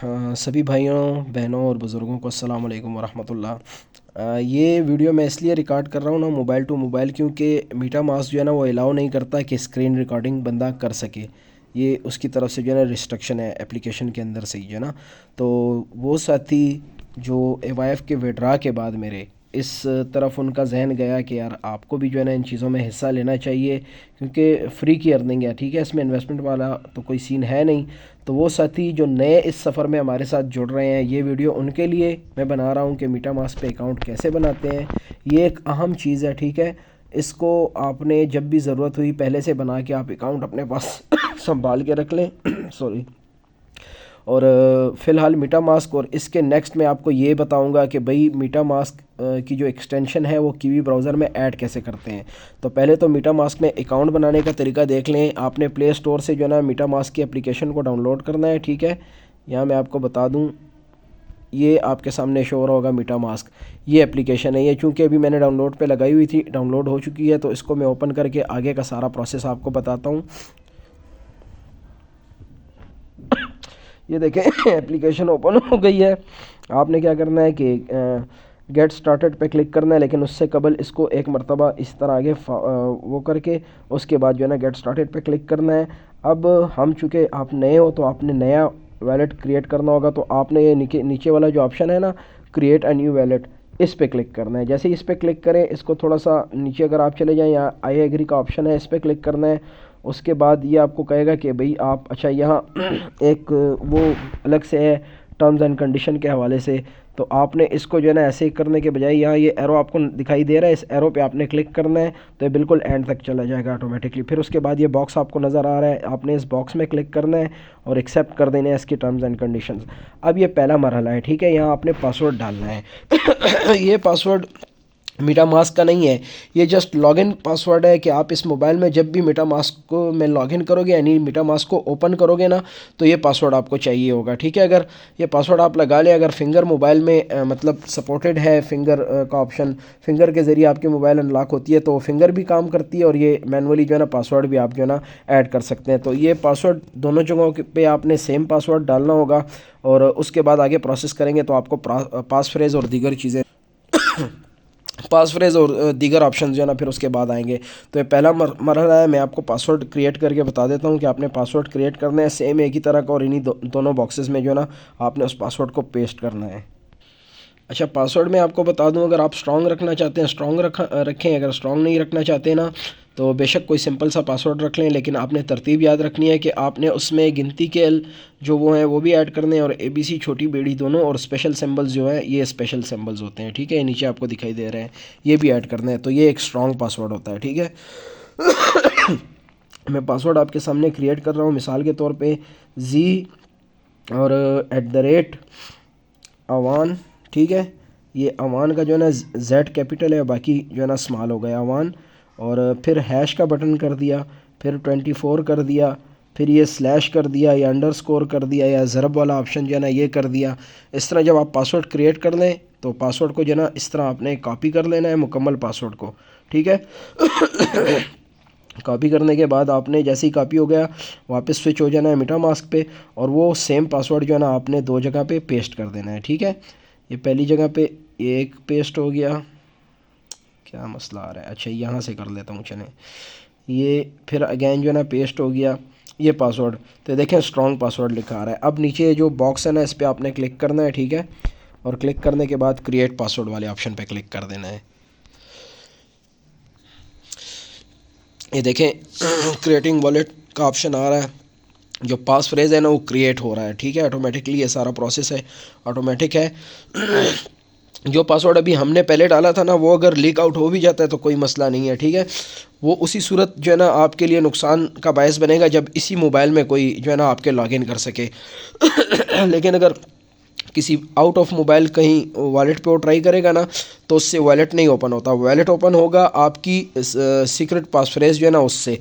हाँ, सभी भाइयों बहनों और बुज़ुर्गों को अस्सलाम वालेकुम वरहमतुल्लाह। ये वीडियो मैं इसलिए रिकॉर्ड कर रहा हूँ ना मोबाइल टू मोबाइल, क्योंकि मीटा मास्क जो है ना वो अलाउ नहीं करता कि स्क्रीन रिकॉर्डिंग बंदा कर सके। ये उसकी तरफ से जो है ना रिस्ट्रिक्शन है एप्लीकेशन के अंदर से ही जो है ना। तो वो साथी जो एवाईएफ के विड्रा के बाद मेरे इस तरफ उनका जहन गया कि यार आपको भी जो है ना इन चीज़ों में हिस्सा लेना चाहिए, क्योंकि फ्री की अर्निंग है, ठीक है, इसमें इन्वेस्टमेंट वाला तो कोई सीन है नहीं। तो वो साथी जो नए इस सफ़र में हमारे साथ जुड़ रहे हैं, ये वीडियो उनके लिए मैं बना रहा हूँ कि मीटा मास्क पे अकाउंट कैसे बनाते हैं। ये एक अहम चीज़ है, ठीक है। इसको आपने जब भी ज़रूरत हुई पहले से बना के आप अकाउंट अपने पास संभाल के रख लें सॉरी। और फ़िलहाल मीटा मास्क और इसके नेक्स्ट मैं आपको ये बताऊंगा कि भाई मीटा मास्क की जो एक्सटेंशन है वो कीवी ब्राउज़र में ऐड कैसे करते हैं। तो पहले तो मीटा मास्क में अकाउंट बनाने का तरीका देख लें। आपने प्ले स्टोर से जो है ना मीटा मास्क की एप्लीकेशन को डाउनलोड करना है, ठीक है। यहाँ मैं आपको बता दूँ, ये आपके सामने शो हो रहा होगा मीटा मास्क, ये एप्लीकेशन है। ये चूँकि अभी मैंने डाउनलोड पे लगाई हुई थी, डाउनलोड हो चुकी है, तो इसको मैं ओपन करके आगे का सारा प्रोसेस आपको बताता हूँ। ये देखें एप्लीकेशन ओपन हो गई है। आपने क्या करना है कि गेट स्टार्टेड पे क्लिक करना है, लेकिन उससे कबल इसको एक मरतबा इस तरह आगे वो करके उसके बाद जो है ना गेट स्टार्टेड पे क्लिक करना है। अब हम चूँकि आप नए हो तो आपने नया वैलेट क्रिएट करना होगा, तो आपने ये नीचे वाला जो ऑप्शन है ना, क्रिएट अ न्यू वैलेट, इस पे क्लिक करना है। जैसे इस पे क्लिक करें, इसको थोड़ा सा नीचे अगर आप चले जाएं, यहाँ आई एग्री का ऑप्शन है, इस पे क्लिक करना है। उसके बाद ये आपको कहेगा कि भाई आप, अच्छा यहाँ एक वो अलग से है टर्म्स एंड कंडीशन के हवाले से, तो आपने इसको जो है ना ऐसे करने के बजाय यहाँ ये एरो आपको दिखाई दे रहा है, इस एरो पे आपने क्लिक करना है, तो ये बिल्कुल एंड तक चला जाएगा ऑटोमेटिकली। फिर उसके बाद ये बॉक्स आपको नज़र आ रहा है, आपने इस बॉक्स में क्लिक करना है और एक्सेप्ट कर देना है इसकी टर्म्स एंड कंडीशंस। अब ये पहला मरहला है, ठीक है। यहाँ आपने पासवर्ड डालना है ये पासवर्ड मीटा मास्क का नहीं है, ये जस्ट लॉगिन पासवर्ड है कि आप इस मोबाइल में जब भी मीटा मास्क को में लॉगिन करोगे, यानी मीटा मास्क को ओपन करोगे ना, तो ये पासवर्ड आपको चाहिए होगा, ठीक है। अगर ये पासवर्ड आप लगा लें, अगर फिंगर मोबाइल में मतलब सपोर्टेड है फिंगर का ऑप्शन, फिंगर के ज़रिए आपकी मोबाइल अनलॉक होती है, तो फिंगर भी काम करती है और ये मैनुअली जो है ना पासवर्ड भी आप जो है ना ऐड कर सकते हैं। तो ये पासवर्ड दोनों जगहों पे आपने सेम पासवर्ड डालना होगा, और उसके बाद आगे प्रोसेस करेंगे तो आपको पास फ्रेज़ और दीगर चीज़ें पास फ्रेज़ और दीगर ऑप्शन जो है ना फिर उसके बाद आएंगे। तो ये पहला मरहला है। मैं आपको पासवर्ड क्रिएट करके बता देता हूँ कि आपने पासवर्ड क्रिएट करना है सेम एक ही तरह का, और इन्हीं दोनों बॉक्सेस में जो है ना आपने उस पासवर्ड को पेस्ट करना है। अच्छा, पासवर्ड में आपको बता दूं, अगर आप स्ट्रॉन्ग रखना चाहते हैं स्ट्रॉन्ग रखें, अगर स्ट्रॉन्ग नहीं रखना चाहते ना तो बेशक कोई सिंपल सा पासवर्ड रख लें, लेकिन आपने तरतीब याद रखनी है कि आपने उसमें गिनती के जो वो हैं वो भी ऐड करने हैं, और ABC छोटी बेड़ी दोनों, और स्पेशल सिंबल्स जो है ये स्पेशल सिंबल्स होते हैं, ठीक है, ये नीचे आपको दिखाई दे रहे हैं, ये भी ऐड करना है। तो ये एक स्ट्रॉन्ग पासवर्ड होता है, ठीक है। मैं पासवर्ड आपके सामने क्रिएट कर रहा हूँ, मिसाल के तौर पे जी और @अवान, ठीक है। ये अवान का जो है ना जेड कैपिटल है, बाकी जो है ना स्मॉल हो गया अवान, और फिर हैश का बटन कर दिया, फिर 24 कर दिया, फिर ये स्लैश कर दिया, या अंडरस्कोर कर दिया, या ज़रब वाला ऑप्शन जो है ना ये कर दिया। इस तरह जब आप पासवर्ड क्रिएट कर लें तो पासवर्ड को जो है ना इस तरह आपने कॉपी कर लेना है मुकम्मल पासवर्ड को, ठीक है। कॉपी करने के बाद आपने जैसे ही कॉपी हो गया वापस स्विच हो जाना है मीटा मास्क पे, और वो सेम पासवर्ड जो है ना आपने दो जगह पे पेस्ट कर देना है, ठीक है। ये पहली जगह पे एक पेस्ट हो गया, क्या मसला आ रहा है, अच्छा यहाँ से कर लेता हूँ चलें, ये फिर अगेन जो है ना पेस्ट हो गया ये पासवर्ड। तो देखें स्ट्रॉन्ग पासवर्ड लिखा आ रहा है। अब नीचे जो बॉक्स है ना इस पर आपने क्लिक करना है, ठीक है, और क्लिक करने के बाद क्रिएट पासवर्ड वाले ऑप्शन पे क्लिक कर देना है। ये देखें क्रिएटिंग वॉलेट का ऑप्शन आ रहा है, जो पास फ्रेज़ है ना वो क्रिएट हो रहा है, ठीक है, ऑटोमेटिकली ये सारा प्रोसेस है, ऑटोमेटिक है। जो पासवर्ड अभी हमने पहले डाला था ना वो अगर लीक आउट हो भी जाता है तो कोई मसला नहीं है, ठीक है। वो उसी सूरत जो है ना आपके लिए नुकसान का बायस बनेगा जब इसी मोबाइल में कोई जो है ना आपके लॉगिन कर सके। लेकिन अगर किसी आउट ऑफ मोबाइल कहीं वॉलेट पे वो ट्राई करेगा ना तो उससे वॉलेट नहीं ओपन होता, वॉलेट ओपन होगा आपकी सीक्रेट पासफ्रेज जो है ना उससे।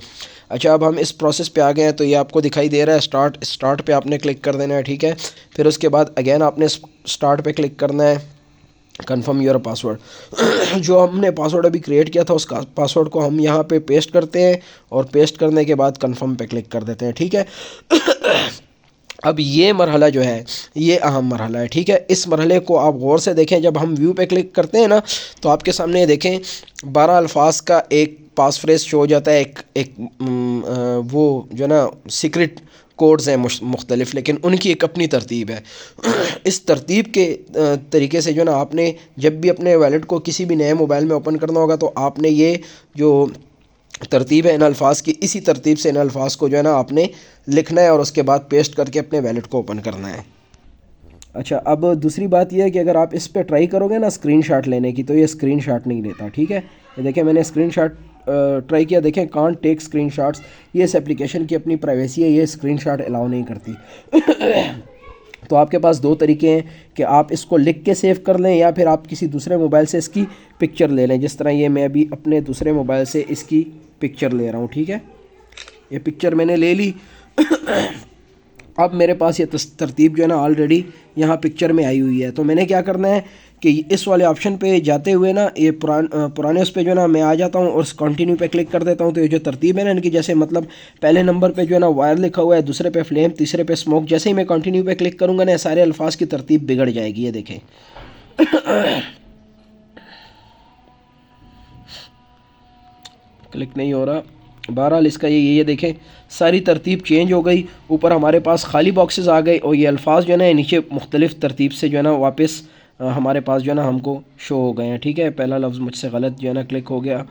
अच्छा, अब हम इस प्रोसेस पे आ गए हैं, तो ये आपको दिखाई दे रहा है स्टार्ट पे आपने क्लिक कर देना है, ठीक है। फिर उसके बाद अगेन आपने स्टार्ट पे क्लिक करना है, कन्फर्म योर पासवर्ड। जो हमने पासवर्ड अभी क्रिएट किया था उसका पासवर्ड को हम यहाँ पे पेस्ट करते हैं, और पेस्ट करने के बाद कन्फर्म पे क्लिक कर देते हैं, ठीक है। अब ये मरहला जो है ये अहम मरहला है, ठीक है। इस मरहले को आप गौर से देखें। जब हम व्यू पे क्लिक करते हैं ना तो आपके सामने ये देखें 12 अल्फाज का एक पास फ्रेज शो हो जाता है। वो जो है ना सीक्रेट कोड्स हैं मुख्तलिफ, लेकिन उनकी एक अपनी तरतीब है। इस तरतीब के तरीके से जो है ना आपने जब भी अपने वैलेट को किसी भी नए मोबाइल में ओपन करना होगा तो आपने ये जो तरतीब है इन अल्फाज की, इसी तरतीब से इन अल्फाज को जो है ना आपने लिखना है और उसके बाद पेस्ट करके अपने वैलेट को ओपन करना है। अच्छा, अब दूसरी बात यह है कि अगर आप इस पर ट्राई करोगे ना स्क्रीनशॉट लेने की तो ये स्क्रीनशॉट नहीं लेता, ठीक है। ये देखें मैंने स्क्रीनशॉट ट्राई किया, देखें कांट टेक स्क्रीनशॉट्स। ये इस एप्लीकेशन की अपनी प्राइवेसी है, ये स्क्रीनशॉट अलाउ नहीं करती। तो आपके पास दो तरीके हैं कि आप इसको लिख के सेव कर लें या फिर आप किसी दूसरे मोबाइल से इसकी पिक्चर ले लें। जिस तरह ये मैं अभी अपने दूसरे मोबाइल से इसकी पिक्चर ले रहा हूँ, ठीक है। ये पिक्चर मैंने ले ली। अब मेरे पास ये तरतीब जो है ना ऑलरेडी यहाँ पिक्चर में आई हुई है। तो मैंने क्या करना है कि इस वाले ऑप्शन पे जाते हुए ना ये पुराने उस पे जो है ना मैं आ जाता हूँ और कंटिन्यू पे क्लिक कर देता हूँ। तो ये जो तरतीब है ना इनकी, जैसे मतलब पहले नंबर पे जो है ना वायर लिखा हुआ है, दूसरे पे फ्लेम, तीसरे पे स्मोक। जैसे ही मैं कंटिन्यू पे क्लिक करूँगा ना सारे अल्फाज की तरतीब बिगड़ जाएगी। ये देखें क्लिक नहीं हो रहा। बहरहाल इसका ये देखें सारी तरतीब चेंज हो गई। ऊपर हमारे पास खाली बॉक्सेस आ गए और ये अल्फाज जो है ना नीचे मुख्तलिफ तरतीब से जो है ना वापस हमारे पास जो है ना हमको शो हो गए हैं, ठीक है। पहला लफ्ज़ मुझसे गलत जो है ना क्लिक हो गया।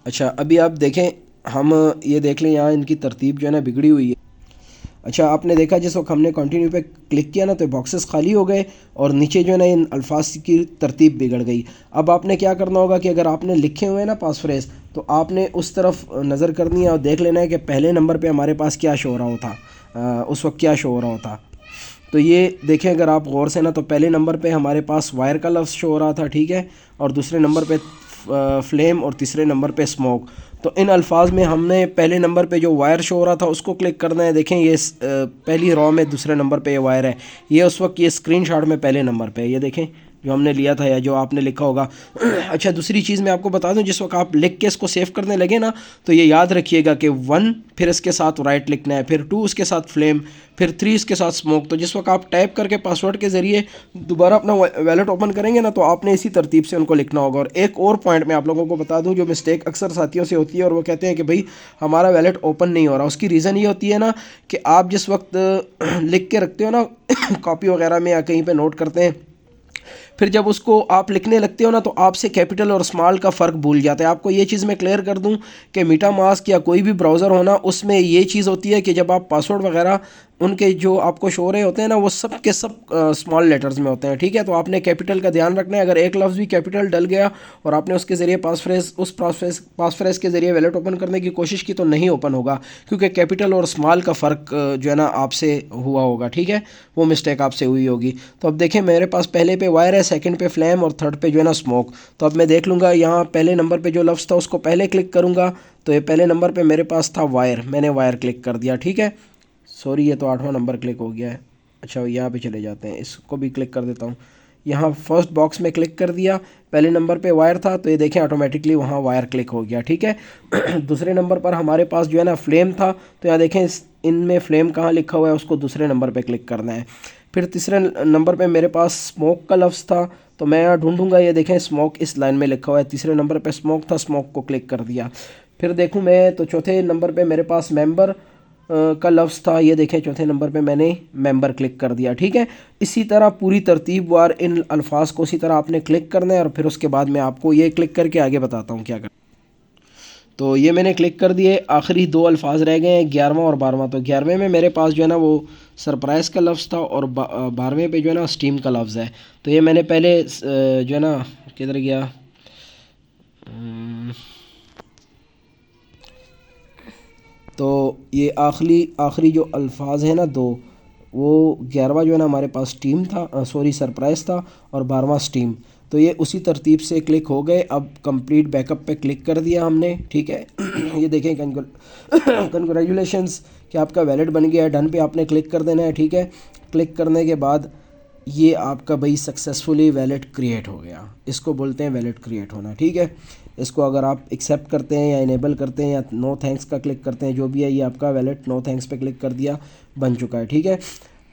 अच्छा, अभी आप देखें, हम ये देख लें यहाँ इनकी तरतीब जो है ना बिगड़ी हुई है। अच्छा, आपने देखा जिस वक्त हमने कंटिन्यू पे क्लिक किया ना तो बॉक्सेस खाली हो गए और नीचे जो है ना इन अल्फाज की तरतीब बिगड़ गई। अब आपने क्या करना होगा कि अगर आपने लिखे हुए हैं ना पास फ्रेज तो आपने उस तरफ नज़र करनी है और देख लेना है कि पहले नंबर पे हमारे पास क्या शो हो रहा होता, उस वक्त क्या शो हो रहा होता। तो ये देखें अगर आप गौर से ना तो पहले नंबर पे हमारे पास वायर का लफ्ज़ शो हो रहा था, ठीक है, और दूसरे नंबर पे फ्लेम और तीसरे नंबर पे स्मोक। तो इन अल्फाज में हमने पहले नंबर पे जो वायर शो हो रहा था उसको क्लिक करना है। देखें ये पहली रॉ में दूसरे नंबर पे ये वायर है, ये उस वक्त ये स्क्रीनशॉट में पहले नंबर पे है, ये देखें जो हमने लिया था या जो आपने लिखा होगा। अच्छा, दूसरी चीज़ मैं आपको बता दूं, जिस वक्त आप लिख के इसको सेव करने लगे ना तो ये याद रखिएगा कि 1 फिर इसके साथ राइट लिखना है, फिर 2 उसके साथ फ्लेम, फिर 3 इसके साथ स्मोक। तो जिस वक्त आप टाइप करके पासवर्ड के ज़रिए दोबारा अपना वैलेट ओपन करेंगे ना तो आपने इसी तरतीब से उनको लिखना होगा। और एक और पॉइंट मैं आप लोगों को बता दूं जो मिस्टेक अक्सर साथियों से होती है और वो कहते हैं कि भाई हमारा वैलेट ओपन नहीं हो रहा। उसकी रीज़न ये होती है ना कि आप जिस वक्त लिख के रखते हो ना कॉपी वगैरह में या कहीं पर नोट करते हैं, फिर जब उसको आप लिखने लगते हो ना तो आपसे कैपिटल और स्मॉल का फ़र्क भूल जाता है। आपको ये चीज़ मैं क्लियर कर दूं कि मीटामास्क या कोई भी ब्राउज़र होना उसमें ये चीज़ होती है कि जब आप पासवर्ड वगैरह उनके जो आपको शो रहे होते हैं ना वो सब के सब स्मॉल लेटर्स में होते हैं, ठीक है। तो आपने कैपिटल का ध्यान रखना है। अगर एक लफ्ज़ भी कैपिटल डल गया और आपने उसके ज़रिए पास फ्रेज के ज़रिए वैलेट ओपन करने की कोशिश की तो नहीं ओपन होगा, क्योंकि कैपिटल और स्मॉल का फ़र्क जो है ना आपसे हुआ होगा, ठीक है, वो मिस्टेक आपसे हुई होगी। तो अब देखें मेरे पास पहले पे वायर है, सेकंड पे फ्लेम और थर्ड पे जो है ना स्मोक। तो अब मैं देख लूँगा यहाँ पहले नंबर पे जो लफ्ज़ था उसको पहले क्लिक करूँगा तो ये पहले नंबर पे मेरे पास था वायर, मैंने वायर क्लिक कर दिया, ठीक है। सॉरी, ये तो 8वां नंबर क्लिक हो गया है। अच्छा, यहाँ पे चले जाते हैं, इसको भी क्लिक कर देता हूँ। यहाँ फर्स्ट बॉक्स में क्लिक कर दिया, पहले नंबर पे वायर था तो ये देखें ऑटोमेटिकली वहाँ वायर क्लिक हो गया, ठीक है। दूसरे नंबर पर हमारे पास जो है ना फ्लेम था तो यहाँ देखें इनमें फ्लेम कहाँ लिखा हुआ है, उसको दूसरे नंबर पे क्लिक करना है। फिर तीसरे नंबर पे मेरे पास स्मोक का लफ्ज़ था तो मैं यहाँ ढूंढूंगा, ये देखें स्मोक इस लाइन में लिखा हुआ है। तीसरे नंबर पे स्मोक था, स्मोक को क्लिक कर दिया। फिर देखूँ मैं तो चौथे नंबर पे मेरे पास मेंबर का लफ्ज़ था, ये देखें चौथे नंबर पे मैंने मेंबर क्लिक कर दिया, ठीक है। इसी तरह पूरी तरतीब वार इन अल्फाज को इसी तरह आपने क्लिक करना है और फिर उसके बाद मैं आपको ये क्लिक करके आगे बताता हूँ क्या कर। तो ये मैंने क्लिक कर दिए, आखिरी 2 अल्फाज रह गए हैं, 11वां और 12वां। तो 11वें में मेरे पास जो है ना वो सरप्राइज़ का लफ्ज़ था और 12वें पे जो है ना स्टीम का लफ्ज़ है। तो ये मैंने पहले जो है ना किधर गया, तो ये आखिरी जो अल्फाज है ना 2, वो 11वां जो है ना हमारे पास स्टीम था, सॉरी सरप्राइज़ था, और 12वां स्टीम। तो ये उसी तरतीब से क्लिक हो गए। अब कंप्लीट बैकअप पे क्लिक कर दिया हमने, ठीक है। ये देखें कंग्रेचुलेशंस कि आपका वैलेट बन गया है। डन पे आपने क्लिक कर देना है, ठीक है। क्लिक करने के बाद ये आपका भाई सक्सेसफुली वैलेट क्रिएट हो गया। इसको बोलते हैं वैलेट क्रिएट होना, ठीक है। इसको अगर आप एक्सेप्ट करते हैं या इनेबल करते हैं या नो थैंक्स का क्लिक करते हैं, जो भी है, ये आपका वैलेट नो थैंक्स पे क्लिक कर दिया, बन चुका है, ठीक है।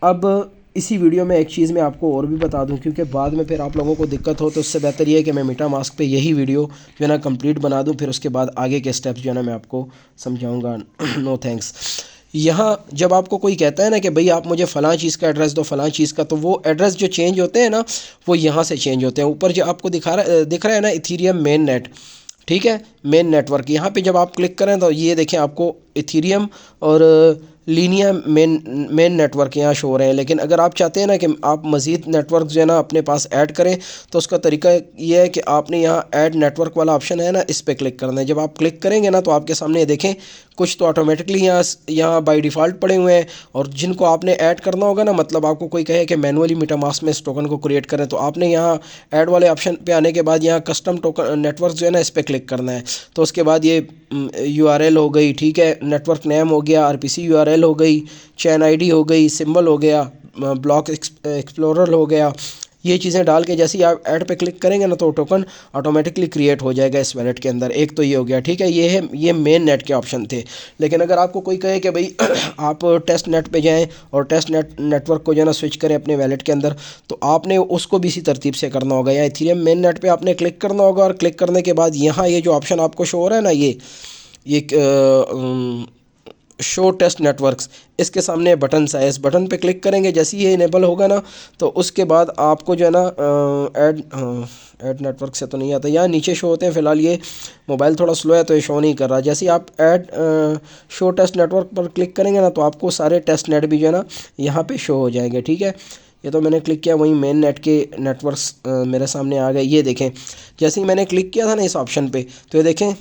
अब इसी वीडियो में एक चीज़ मैं आपको और भी बता दूं, क्योंकि बाद में फिर आप लोगों को दिक्कत हो, तो उससे बेहतर ये है कि मैं मेटामास्क पे यही वीडियो जो है ना कंप्लीट बना दूं, फिर उसके बाद आगे के स्टेप्स जो है ना मैं आपको समझाऊंगा। No thanks. यहाँ जब आपको कोई कहता है ना कि भाई आप मुझे फ़लाँ चीज़ का एड्रेस दो, फ़लाँ चीज़ का, तो वो एड्रेस जो चेंज होते हैं ना, वो यहाँ से चेंज होते हैं। ऊपर जो आपको दिख रहा है ना इथीरियम मेन नेट, ठीक है, मेन नेटवर्क, यहाँ पे जब आप क्लिक करें तो ये देखें आपको इथीरियम और लीनिया मेन नेटवर्क यहाँ शो हो रहे हैं। लेकिन अगर आप चाहते हैं ना कि आप मज़ीद नेटवर्क जो है ना अपने पास ऐड करें, तो उसका तरीका ये है कि आपने यहाँ ऐड नेटवर्क वाला ऑप्शन है ना, इस पर क्लिक करना है। जब आप क्लिक करेंगे ना तो आपके सामने ये देखें कुछ तो ऑटोमेटिकली यहाँ बाय डिफ़ॉल्ट पड़े हुए हैं, और जिनको आपने ऐड करना होगा ना, मतलब आपको कोई कहे कि मैनुअली मेटामास्क में इस टोकन को क्रिएट करें, तो आपने यहाँ ऐड वाले ऑप्शन पे आने के बाद यहाँ कस्टम टोकन नेटवर्क जो है ना, इस पर क्लिक करना है। तो उसके बाद ये URL हो गई, ठीक है, नेटवर्क नेम हो गया, RPC URL हो गई, चैन ID हो गई, सिंबल हो गया, ब्लॉक एक्सप्लोरर हो गया, ये चीज़ें डाल के जैसे ही आप ऐड पे क्लिक करेंगे ना, तो टोकन ऑटोमेटिकली क्रिएट हो जाएगा इस वैलेट के अंदर। एक तो ये हो गया, ठीक है, ये मेन नेट के ऑप्शन थे। लेकिन अगर आपको कोई कहे कि भाई आप टेस्ट नेट पे जाएं और टेस्ट नेटवर्क को जो है ना स्विच करें अपने वैलेट के अंदर, तो आपने उसको भी इसी तरतीब से करना होगा। या इथीरियम मेन नेट पे आपने क्लिक करना होगा, और क्लिक करने के बाद यहाँ ये जो ऑप्शन आपको शो हो रहा है ना, ये शो टेस्ट नेटवर्क्स, इसके सामने बटन सा है, इस बटन पे क्लिक करेंगे। जैसे ही ये इनेबल होगा ना, तो उसके बाद आपको जो है ना ऐड नेटवर्क से तो नहीं आता, यहाँ नीचे शो होते हैं। फ़िलहाल ये मोबाइल थोड़ा स्लो है तो ये शो नहीं कर रहा। जैसे ही आप ऐड शो टेस्ट नेटवर्क पर क्लिक करेंगे ना, तो आपको सारे टेस्ट नेट भी जो है ना यहाँ पे शो हो जाएंगे, ठीक है। ये तो मैंने क्लिक किया, वहीं मेन नेट के नेटवर्क्स मेरे सामने आ गए। ये देखें, जैसे ही मैंने क्लिक किया था ना इस ऑप्शन पे, तो ये देखें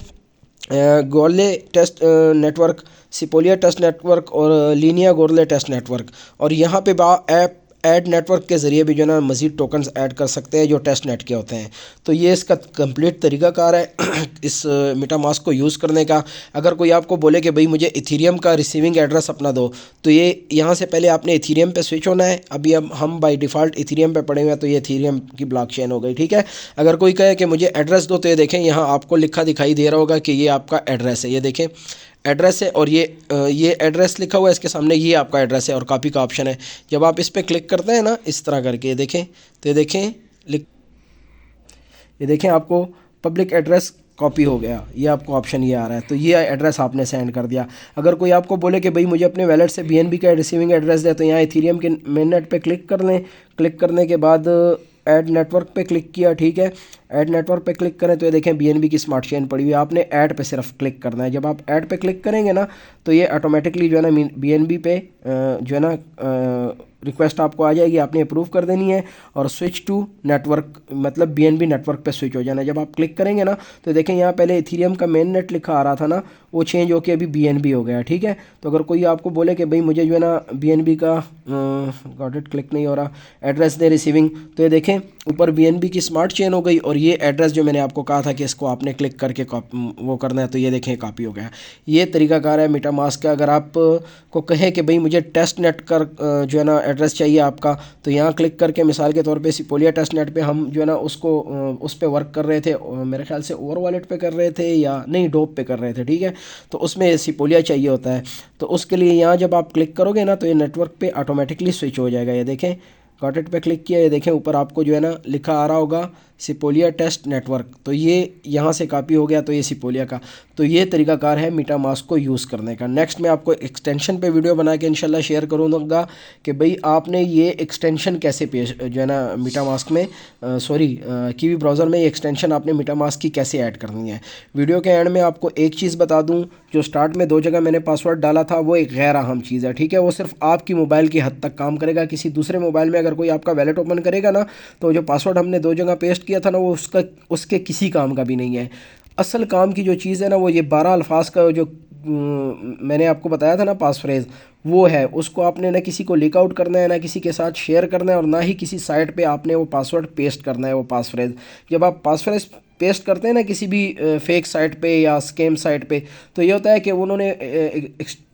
Goerli test network, Sepolia test network और लीनिया गोरले टेस्ट नेटवर्क। और यहाँ पे ऐप ऐड नेटवर्क के ज़रिए भी जो है ना मज़ीद टोकन्स ऐड कर सकते हैं जो टेस्ट नेट के होते हैं। तो ये इसका कंप्लीट तरीक़ाकार है इस मेटामास्क को यूज़ करने का। अगर कोई आपको बोले कि भाई मुझे इथीरियम का रिसीविंग एड्रेस अपना दो, तो ये यहाँ से पहले आपने इथीरियम पे स्विच होना है। अभी अब हम बाय डिफ़ॉल्ट इथीरियम पे पड़े हुए हैं, तो ये इथीरियम की ब्लॉकचेन हो गई, ठीक है। अगर कोई कहे कि मुझे एड्रेस दो, तो ये देखें यहाँ आपको लिखा दिखाई दे रहा होगा कि ये आपका एड्रेस है। ये देखें एड्रेस है, और ये एड्रेस लिखा हुआ है इसके सामने, ये आपका एड्रेस है, और कॉपी का ऑप्शन है। जब आप इस पर क्लिक करते हैं ना इस तरह करके, ये देखें, तो ये देखें आपको पब्लिक एड्रेस कॉपी हो गया, ये आपको ऑप्शन ये आ रहा है। तो ये एड्रेस आपने सेंड कर दिया। अगर कोई आपको बोले कि भाई मुझे अपने वैलेट से BNB का रिसीविंग एड्रेस दे, तो यहाँ इथीरियम के मेन नेट पे क्लिक कर लें। क्लिक करने के बाद ऐड नेटवर्क पे क्लिक किया, ठीक है। ऐड नेटवर्क पे क्लिक करें तो ये देखें BNB की स्मार्ट चेन पड़ी हुई है। आपने ऐड पे सिर्फ क्लिक करना है। जब आप ऐड पे क्लिक करेंगे ना, तो ये ऑटोमेटिकली जो है ना BNB पे जो है ना रिक्वेस्ट आपको आ जाएगी, आपने अप्रूव कर देनी है, और स्विच टू नेटवर्क मतलब BNB नेटवर्क पे स्विच हो जाना है। जब आप क्लिक करेंगे ना, तो देखें यहाँ पहले इथीरियम का मेन नेट लिखा आ रहा था ना, वो चेंज होके अभी BNB हो गया, ठीक है। तो अगर कोई आपको बोले कि भाई मुझे जो है ना BNB का गॉट इट, क्लिक नहीं हो रहा, एड्रेस दे रिसीविंग, तो ये देखें ऊपर BNB की स्मार्ट चेन हो गई, और ये एड्रेस जो मैंने आपको कहा था कि इसको आपने क्लिक करके वो करना है, तो ये देखें कॉपी हो गया। ये तरीकाकार है मेटामास्क का। अगर आप को कहे कि भाई मुझे टेस्ट नेट कर जो है ना एड्रेस चाहिए आपका, तो यहाँ क्लिक करके मिसाल के तौर पे सिपोलिया टेस्ट नेट पे हम जो है ना उसको उस पर वर्क कर रहे थे, मेरे ख्याल से ओवर वॉलेट पे कर रहे थे या नहीं, डोप पे कर रहे थे, ठीक है। तो उसमें सिपोलिया चाहिए होता है, तो उसके लिए यहाँ जब आप क्लिक करोगे ना, तो ये नेटवर्क पे ऑटोमेटिकली स्विच हो जाएगा। ये देखें गॉट इट पे क्लिक किया, ये देखें ऊपर आपको जो है ना लिखा आ रहा होगा सिपोलिया टेस्ट नेटवर्क, तो ये यहाँ से कॉपी हो गया, तो ये सिपोलिया का। तो ये तरीकाकार है मेटामास्क को यूज़ करने का। नेक्स्ट मैं आपको एक्सटेंशन पे वीडियो बना के इंशाल्लाह शेयर करूँगा कि भाई आपने ये एक्सटेंशन कैसे पेश जो है ना मेटामास्क में कीवी ब्राउज़र में ये एक्सटेंशन आपने मेटामास्क की कैसे ऐड करनी है। वीडियो के एंड में आपको एक चीज़ बता दूँ, जो स्टार्ट में 2 जगह मैंने पासवर्ड डाला था, वो एक गैर अहम चीज़ है, ठीक है। वो सिर्फ आपकी मोबाइल की हद तक काम करेगा। किसी दूसरे मोबाइल में अगर कोई आपका वैलेट ओपन करेगा ना, तो जो पासवर्ड हमने 2 जगह पेस्ट किया था ना, वो उसके किसी काम का भी नहीं है। असल काम की जो चीज़ है ना, वो ये 12 अल्फाज का जो मैंने आपको बताया था ना पास फ्रेज़, वो है। उसको आपने ना किसी को लीक आउट करना है, ना किसी के साथ शेयर करना है, और ना ही किसी साइट पे आपने वो पासवर्ड पेस्ट करना है, वो पास फ्रेज़। जब आप पास फ्रेज़ पेस्ट करते हैं ना किसी भी फेक साइट पे या स्कैम साइट पे, तो ये होता है कि उन्होंने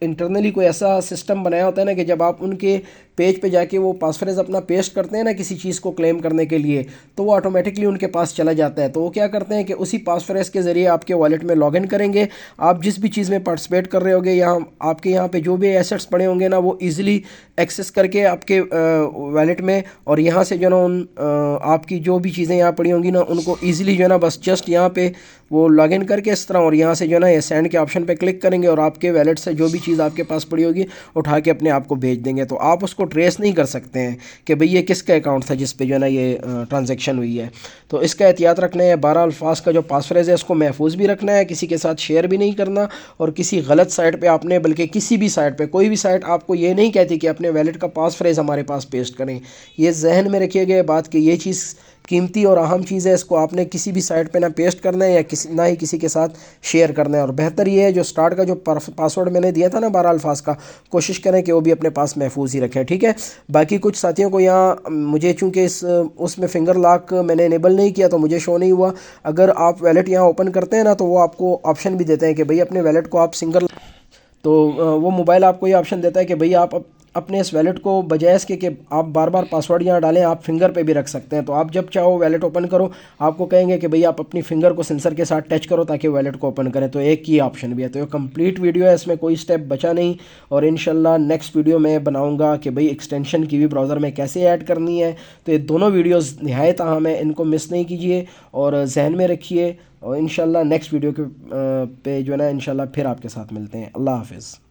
इंटरनली कोई ऐसा सिस्टम बनाया होता है ना कि जब आप उनके पेज पे जाके वो पासफ्रेज अपना पेस्ट करते हैं ना किसी चीज़ को क्लेम करने के लिए, तो वो ऑटोमेटिकली उनके पास चला जाता है। तो वो क्या करते हैं कि उसी पासफ्रेज के ज़रिए आपके वॉलेट में लॉगिन करेंगे। आप जिस भी चीज़ में पार्टिसिपेट कर रहे होंगे, यहाँ आपके यहाँ पे जो भी एसेट्स पड़े होंगे ना, वो ईज़िली एक्सेस करके आपके वॉलेट में, और यहाँ से जो है ना उन आपकी जो भी चीज़ें यहाँ पड़ी होंगी ना, उनको ईज़िली जो है ना बस जस्ट यहाँ पे वो लॉगिन करके इस तरह, और यहाँ से जो है ना ये सेंड के ऑप्शन पे क्लिक करेंगे और आपके वैलेट से जो भी चीज़ आपके पास पड़ी होगी उठा के अपने आप को भेज देंगे। तो आप उसको ट्रेस नहीं कर सकते हैं कि भाई ये किसका अकाउंट था जिस पे जो है ना ये ट्रांजैक्शन हुई है। तो इसका एहतियात रखना है। 12 अल्फाज का जो पासफ्रेज है इसको महफूज भी रखना है, किसी के साथ शेयर भी नहीं करना, और किसी गलत साइट पर आपने, बल्कि किसी भी साइट पर, कोई भी साइट आपको ये नहीं कहती कि अपने वैलेट का पासफ्रेज हमारे पास पेस्ट करें। ये जहन में रखिएगा ये बात कि ये चीज़ कीमती और अहम चीज़ है, इसको आपने किसी भी साइट पे ना पेस्ट करना है या ना ही किसी के साथ शेयर करना है। और बेहतर ये है जो स्टार्ट का जो पासवर्ड मैंने दिया था ना 12 अल्फाज का, कोशिश करें कि वो भी अपने पास महफूज ही रखें, ठीक है। बाकी कुछ साथियों को यहाँ मुझे चूँकि उसमें फिंगर लॉक मैंने इनेबल नहीं किया तो मुझे शो नहीं हुआ। अगर आप वैलेट यहाँ ओपन करते हैं ना तो वो आपको ऑप्शन भी देते हैं कि भाई अपने वैलेट को आप सिंगल, तो वो मोबाइल आपको ये ऑप्शन देता है कि भाई आप अपने इस वैलेट को बजाय इसके कि आप बार बार पासवर्ड यहाँ डालें, आप फिंगर पे भी रख सकते हैं। तो आप जब चाहो वैलेट ओपन करो, आपको कहेंगे कि भाई आप अपनी फिंगर को सेंसर के साथ टच करो ताकि वैलेट को ओपन करें। तो एक ही ऑप्शन भी है। तो ये कंप्लीट वीडियो है, इसमें कोई स्टेप बचा नहीं। और इंशाल्लाह नेक्स्ट वीडियो में बनाऊँगा कि भाई एक्सटेंशन कीवी ब्राउज़र में कैसे ऐड करनी है। तो ये दोनों वीडियोज़ निहायत अहम है, इनको मिस नहीं कीजिए और जहन में रखिए। और इंशाल्लाह नेक्स्ट वीडियो के पे जो है ना इंशाल्लाह फिर आपके साथ मिलते हैं। अल्लाह हाफिज़।